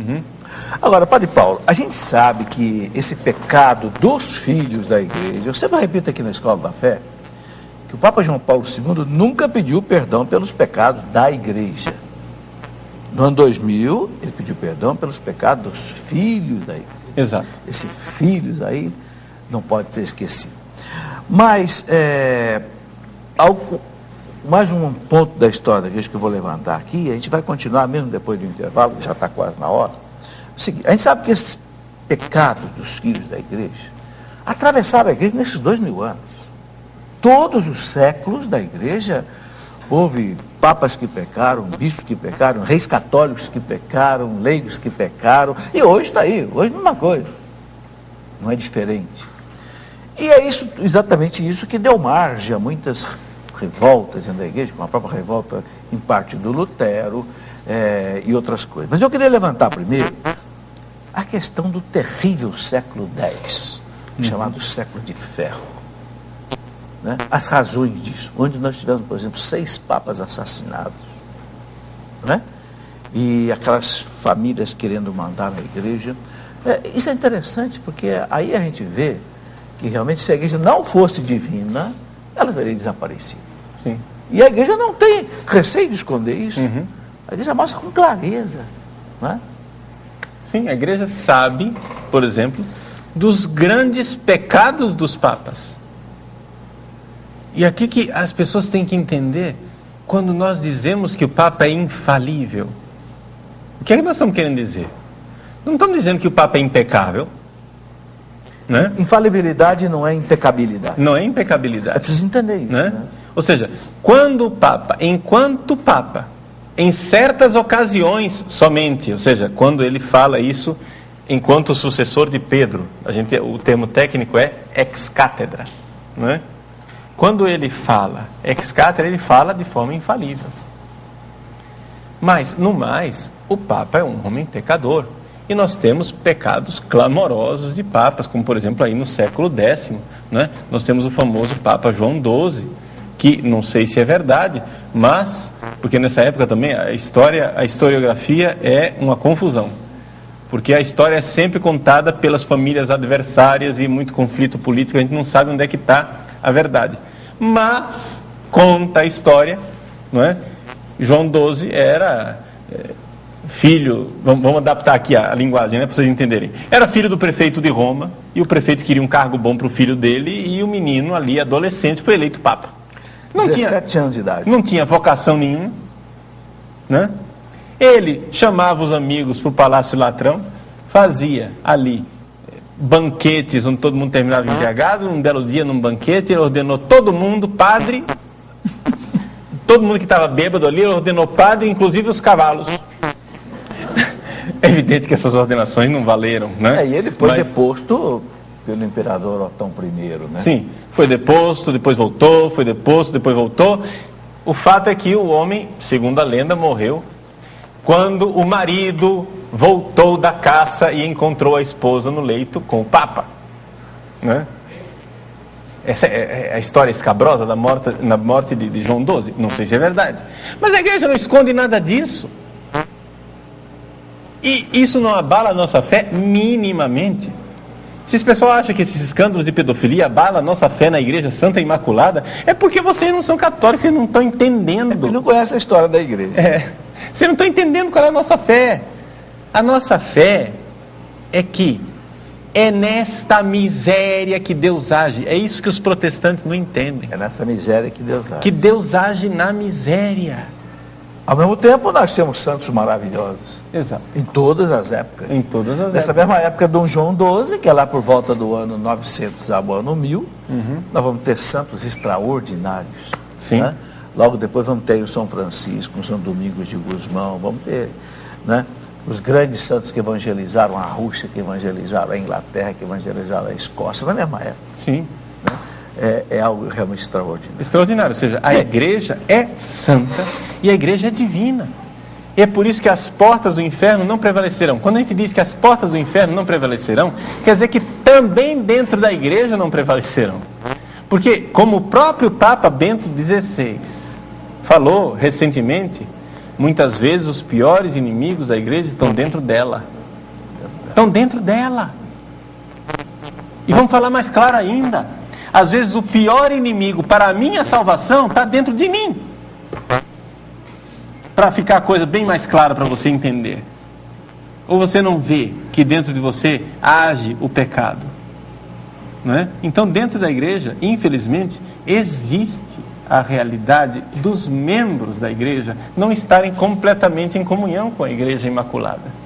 Uhum. Agora, Padre Paulo, a gente sabe que esse pecado dos filhos da igreja, eu sempre repito aqui na Escola da Fé, que o Papa João Paulo II nunca pediu perdão pelos pecados da igreja. No ano 2000, ele pediu perdão pelos pecados dos filhos da igreja. Exato. Esses filhos aí não pode ser esquecido. Mas, mais um ponto da história da igreja que eu vou levantar aqui, a gente vai continuar mesmo depois do intervalo, já está quase na hora. É o seguinte, a gente sabe que esse pecado dos filhos da igreja atravessaram a igreja nesses 2000 anos. Todos os séculos da igreja houve papas que pecaram, bispos que pecaram, reis católicos que pecaram, leigos que pecaram, e hoje está aí, hoje é a mesma coisa, não é diferente. E é isso, exatamente isso que deu margem a muitas revoltas dentro da igreja, como a própria revolta em parte do Lutero e outras coisas. Mas eu queria levantar primeiro a questão do terrível século X, chamado século de ferro. Né? As razões disso, onde nós tivemos, por exemplo, 6 papas assassinados, né? E aquelas famílias querendo mandar na igreja. Isso é interessante, porque aí a gente vê que realmente se a igreja não fosse divina, ela teria desaparecido. Sim. E a igreja não tem receio de esconder isso. Uhum. A igreja mostra com clareza. Não é? Sim, a igreja sabe, por exemplo, dos grandes pecados dos papas. E aqui que as pessoas têm que entender, quando nós dizemos que o Papa é infalível, o que é que nós estamos querendo dizer? Não estamos dizendo que o Papa é impecável, né? Infalibilidade não é impecabilidade. Não é impecabilidade. É preciso entender isso. Né? Né? Ou seja, quando o Papa, enquanto Papa, em certas ocasiões somente, ou seja, quando ele fala isso enquanto sucessor de Pedro, o termo técnico é ex cátedra, não é? Quando ele fala ex cátedra, ele fala de forma infalível. Mas, no mais, o Papa é um homem pecador. E nós temos pecados clamorosos de papas, como, por exemplo, aí no século X, né? Nós temos o famoso Papa João XII, que não sei se é verdade, mas, porque nessa época também a historiografia é uma confusão. Porque a história é sempre contada pelas famílias adversárias e muito conflito político, a gente não sabe onde é que está a verdade. Mas conta a história, não é? João XII era filho, vamos adaptar aqui a linguagem, né, para vocês entenderem. Era filho do prefeito de Roma, e o prefeito queria um cargo bom para o filho dele, e o menino ali, adolescente, foi eleito papa. 17 anos de idade. Não tinha vocação nenhuma, né? Ele chamava os amigos para o Palácio Latrão, fazia ali banquetes onde todo mundo terminava embriagado. Um belo dia, num banquete, ele ordenou todo mundo, padre, todo mundo que estava bêbado ali, ele ordenou padre, inclusive os cavalos. É evidente que essas ordenações não valeram, né? E ele foi deposto pelo imperador Otão I, né? Sim, foi deposto, depois voltou, foi deposto, depois voltou. O fato é que o homem, segundo a lenda, morreu quando o marido voltou da caça e encontrou a esposa no leito com o Papa, né? Essa é a história escabrosa da morte de João XII. Não sei se é verdade, mas a igreja não esconde nada disso. E isso não abala a nossa fé minimamente. Se as pessoas acham que esses escândalos de pedofilia abalam a nossa fé na Igreja Santa e Imaculada, é porque vocês não são católicos, vocês não estão entendendo. Porque não conhecem a história da igreja. Vocês não estão entendendo qual é a nossa fé. A nossa fé é que é nesta miséria que Deus age. É isso que os protestantes não entendem. É nessa miséria que Deus age. Que Deus age na miséria. Ao mesmo tempo, nós temos santos maravilhosos. Exato. Em todas as épocas. Em todas as Nessa mesma época, Dom João XII, que é lá por volta do ano 900 ao ano 1000, nós vamos ter santos extraordinários. Sim. Né? Logo depois vamos ter o São Francisco, o São Domingos de Gusmão, vamos ter, né, os grandes santos que evangelizaram a Rússia, que evangelizaram a Inglaterra, que evangelizaram a Escócia, na mesma época. Sim. É algo realmente extraordinário. Extraordinário, ou seja, a igreja é santa e a igreja é divina. E é por isso que as portas do inferno não prevalecerão. Quando a gente diz que as portas do inferno não prevalecerão, quer dizer que também dentro da igreja não prevalecerão. Porque, como o próprio Papa Bento XVI falou recentemente, Muitas vezes os piores inimigos da igreja estão dentro dela. Estão dentro dela. E vamos falar mais claro ainda. Às vezes o pior inimigo para a minha salvação está dentro de mim. Para ficar a coisa bem mais clara para você entender. Ou você não vê que dentro de você age o pecado? Não é? Então, dentro da igreja, infelizmente, existe a realidade dos membros da igreja não estarem completamente em comunhão com a igreja imaculada.